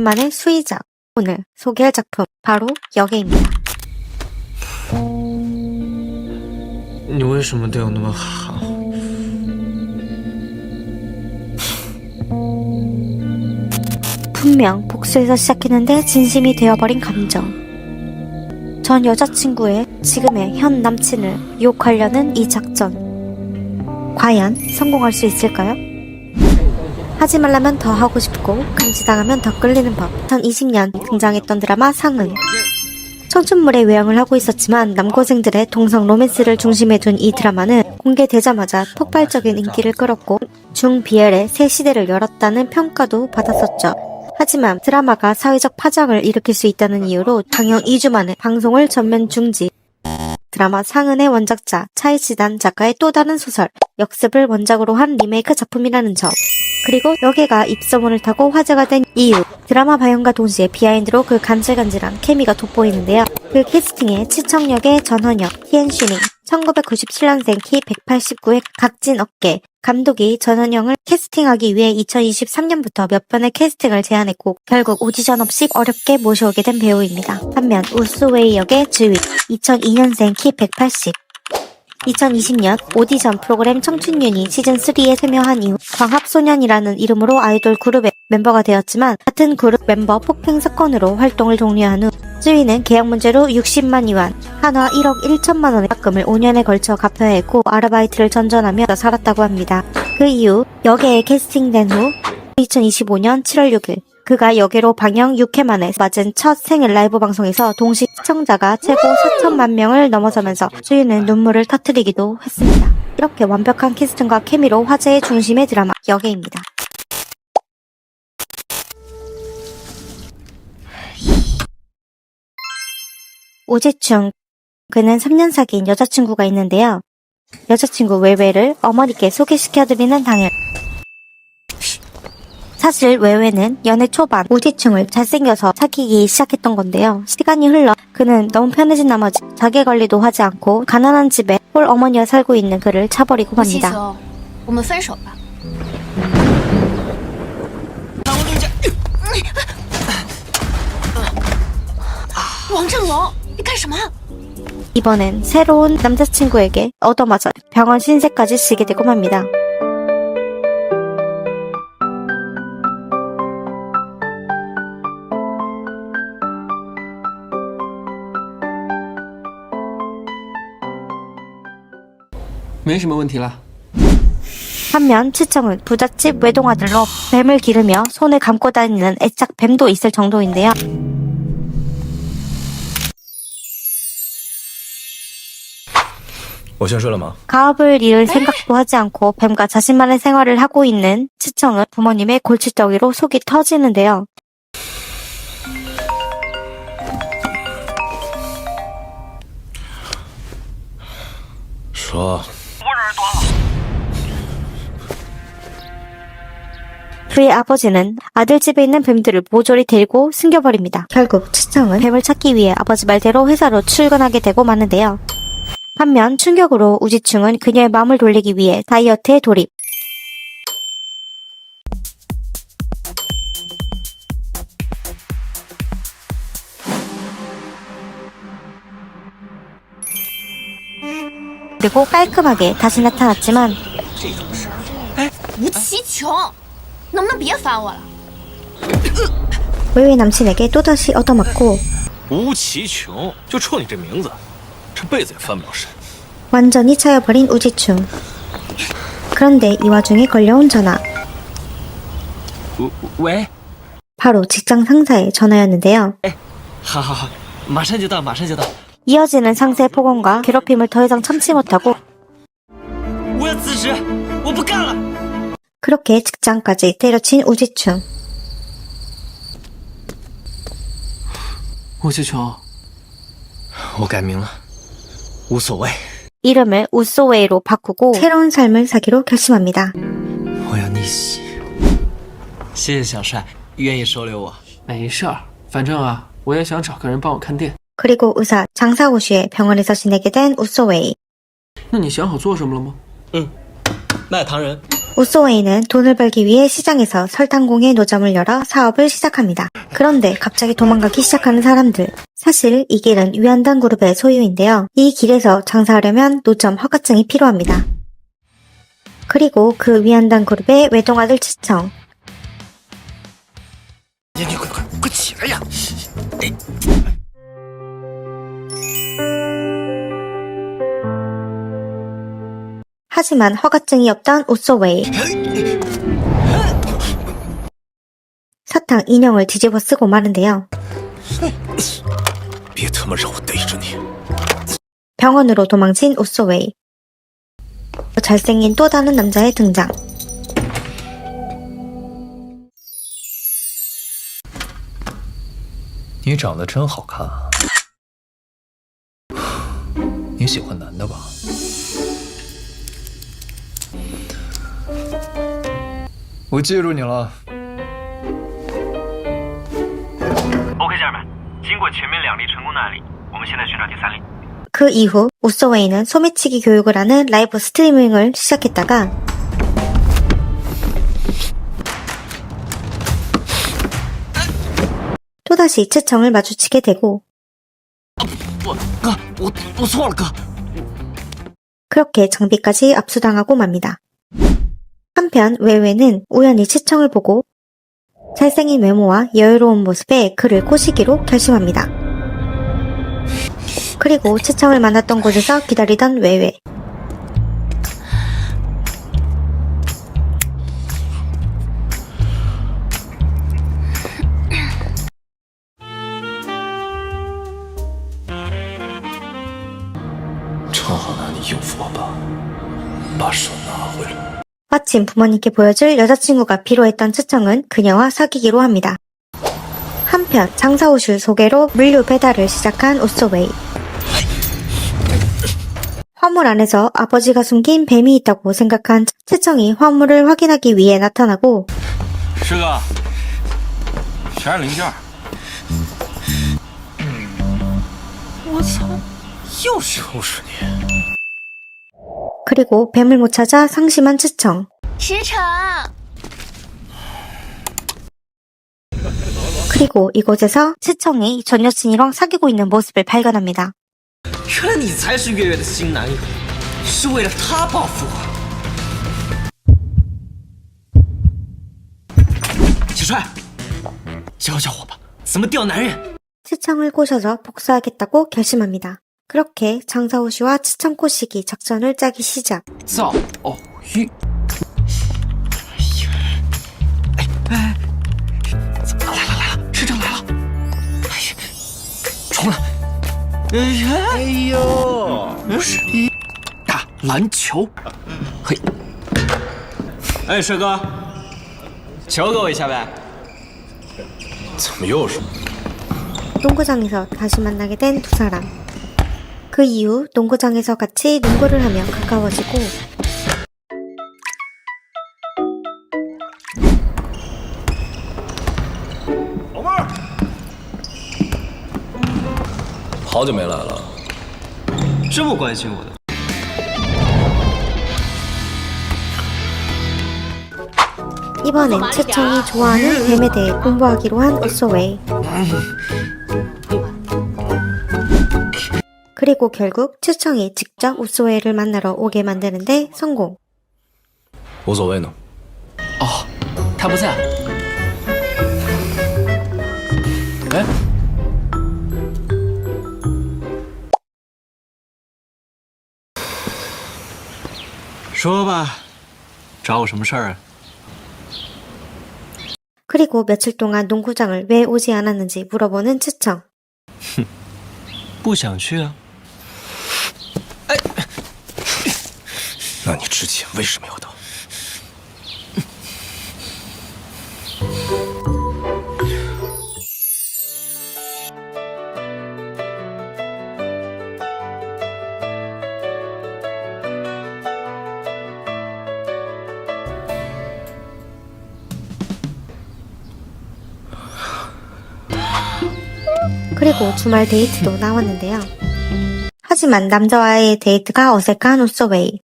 만의 수의자. 오늘 소개할 작품 바로 여계입니다. 你为什么对我那么好？ 분명 복수에서 시작했는데 진심이 되어버린 감정. 전 여자친구의 지금의 현 남친을 유혹하려는 이 작전. 과연 성공할 수 있을까요? 하지 말라면 더 하고 싶고 금지당하면 더 끌리는 법. 2020년 등장했던 드라마 상은. 청춘물의 외형을 하고 있었지만 남고생들의 동성 로맨스를 중심에 둔 이 드라마는 공개되자마자 폭발적인 인기를 끌었고 중-BL의 새 시대를 열었다는 평가도 받았었죠. 하지만 드라마가 사회적 파장을 일으킬 수 있다는 이유로 방영 2주 만에 방송을 전면 중지. 드라마 상은의 원작자 차이지단 작가의 또 다른 소설 역습을 원작으로 한 리메이크 작품이라는 점. 그리고 여계가 입소문을 타고 화제가 된 이유. 드라마 방영과 동시에 비하인드로 그 간질간질한 케미가 돋보이는데요. 그 캐스팅에 치청역의 전원혁, 티엔슈닝, 1997년생 키 189의 각진 어깨. 감독이 전원영을 캐스팅하기 위해 2023년부터 몇 번의 캐스팅을 제안했고 결국 오디션 없이 어렵게 모셔오게 된 배우입니다. 반면 우스웨이 역의 지휘, 2002년생 키 180. 2020년 오디션 프로그램 청춘유닛 시즌3에 참여한 이후 광합소년이라는 이름으로 아이돌 그룹의 멤버가 되었지만 같은 그룹 멤버 폭행 사건으로 활동을 종료한 후 쯔위는 계약 문제로 60만 위안, 한화 1억 1천만 원의 합금을 5년에 걸쳐 갚아야 했고 아르바이트를 전전하며 살았다고 합니다. 그 이후 여계에 캐스팅된 후 2025년 7월 6일 그가 여계로 방영 6회 만에 맞은 첫 생일 라이브 방송에서 동시 시청자가 최고 4천만 명을 넘어서면서 쯔위는 눈물을 터뜨리기도 했습니다. 이렇게 완벽한 캐스팅과 케미로 화제의 중심의 드라마 여계입니다. 우지충. 그는 3년 사귄 여자친구가 있는데요. 여자친구 외외를 어머니께 소개시켜드리는 당일. 사실 외외는 연애 초반 우지충을 잘생겨서 사귀기 시작했던 건데요. 시간이 흘러 그는 너무 편해진 나머지 자기관리도 하지 않고 가난한 집에 홀 어머니와 살고 있는 그를 차버리고 맙니다. 我们分手吧。王振龙，你干什么？ 이번엔 새로운 남자친구에게 얻어맞아 병원 신세까지 지게 되고 맙니다. 반면 치청은 부잣집 외동아들로 뱀을 기르며 손에 감고 다니는 애착 뱀도 있을 정도인데요. 가업을 잃을 생각도 하지 않고 뱀과 자신만의 생활을 하고 있는 치청은 부모님의 골칫덩이로 속이 터지는데요. 그의 아버지는 아들 집에 있는 뱀들을 모조리 데리고 숨겨버립니다. 결국 치청은 뱀을 찾기 위해 아버지 말대로 회사로 출근하게 되고 마는데요. 반면 충격으로 우지충은 그녀의 마음을 돌리기 위해 다이어트에 돌입. 그리고 깔끔하게 다시 나타났지만 吴奇琼，能不能别烦我了？ 외외 남친에게 또다시 얻어맞고 吴奇琼，就冲你这名字，这辈子也翻不了身。 완전히 차여버린 우지충. 그런데 이 와중에 걸려온 전화. 喂， 바로 직장 상사의 전화였는데요. 好好好，马上就到，马上就到。 이어지는 상사의 폭언과 괴롭힘을 더 이상 참지 못하고 我要辞职，我不干了。 그렇게 직장까지 때려친 우지충. 吴气琼，我改名了，无所谓。 이름을 우소웨이로 바꾸고 새로운 삶을 사기로 결심합니다. 我要逆袭。谢谢小帅，愿意收留我。没事儿，反正啊，我也想找个人帮我看店。 그리고 의사 장사고시에 병원에서 지내게 된 우소웨이. 那你想好做什么了吗？卖糖人。 우소웨이는 돈을 벌기 위해 시장에서 설탕공예 노점을 열어 사업을 시작합니다. 그런데 갑자기 도망가기 시작하는 사람들. 사실 이 길은 위안단 그룹의 소유인데요. 이 길에서 장사하려면 노점 허가증이 필요합니다. 그리고 그 위안단 그룹의 외동아들 치청. 你快起来呀！ 하지만 허가증이 없던 우소웨이. 사탕 인형을 뒤집어 쓰고 마는데요. 别他妈让我逮着你！ 병원으로 도망친 우소웨이. 잘생긴 또 다른 남자의 등장. 你长得真好看啊！你喜欢男的吧？我记住你了。 OK， 家人们，经过前面2例成功的案例，我们现在寻找第3例。 그 이후 우소웨이는 소매치기 교육을 하는 라이브 스트리밍을 시작했다가 또다시 치청을 마주치게 되고 我错了，哥。 그렇게 장비까지 압수당하고 맙니다. 한편 외외는 우연히 치청을 보고 잘생긴 외모와 여유로운 모습에 그를 꼬시기로 결심합니다. 그리고 치청을 만났던 곳에서 기다리던 외외. 마침 부모님께 보여줄 여자친구가 필요했던 치청은 그녀와 사귀기로 합니다. 한편 장사오실 소개로 물류 배달을 시작한 우소웨이. 화물 안에서 아버지가 숨긴 뱀이 있다고 생각한 치청이 화물을 확인하기 위해 나타나고 师哥，全是零件。我操，又是你！ 그리고 뱀을 못 찾아 상심한 치청. 驰骋， 그리고 이곳에서 치청이 전 여친이랑 사귀고 있는 모습을 발견합니다. 原来你才是月月的新男友，是为了他报复我。小帅，教教我吧，怎么钓男人？ 치청을 꼬셔서 복수하겠다고 결심합니다. 그렇게 장사오씨와 치청 꼬시기 작전을 짜기 시작. 造偶欲。来，师长来了！哎呀，冲了！哎呦，打篮球。嘿，哎，帅哥，球给我一下呗。怎么又是？ 농구장에서 다시 만나게 된 두 사람. 그 이후 농구장에서 같이 농구를 하며 가까워지고 老妹儿，好久没来了。这么关心我的。 이번엔 치청이 좋아하는 뱀에 대해 공부하기로 한 우소웨이. 그리고 결국 치청이 직접 우소웨이를 만나러 오게 만드는데 성공. 无所谓呢。哦，他不在。哎，说吧，找我什么事儿啊？ 그리고 며칠 동안 농구장을 왜 오지 않았는지 물어보는 치청. 不想去啊？ 那你之前为什么要到？ 그리고 주말 데이트도 나왔는데요. 하지만 남자와의 데이트가 어색한 우소웨이.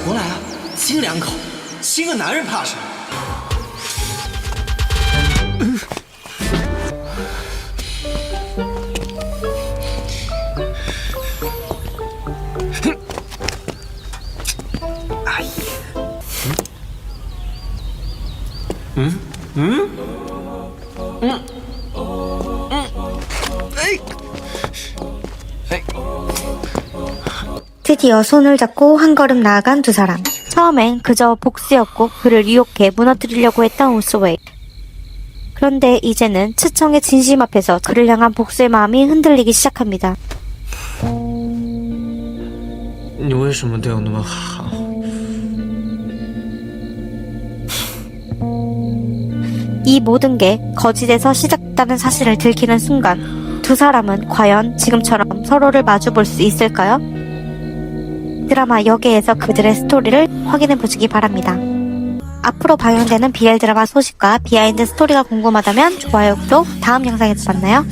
过来啊，亲2口，亲个男人怕什么？哎呀，드디어 손을 잡고 한 걸음 나아간 두 사람. 처음엔 그저 복수였고 그를 유혹해 무너뜨리려고 했던 우스웨이. 그런데 이제는 츠청의 진심 앞에서 그를 향한 복수의 마음이 흔들리기 시작합니다. 你为什么对我那么好？ 이 모든 게 거짓에서 시작됐다는 사실을 들키는 순간 두 사람은 과연 지금처럼 서로를 마주볼 수 있을까요? 드라마 여기에서 그들의 스토리를 확인해 보시기 바랍니다. 앞으로 방영되는 BL 드라마 소식과 비하인드 스토리가 궁금하다면 좋아요, 구독, 다음 영상에서 만나요.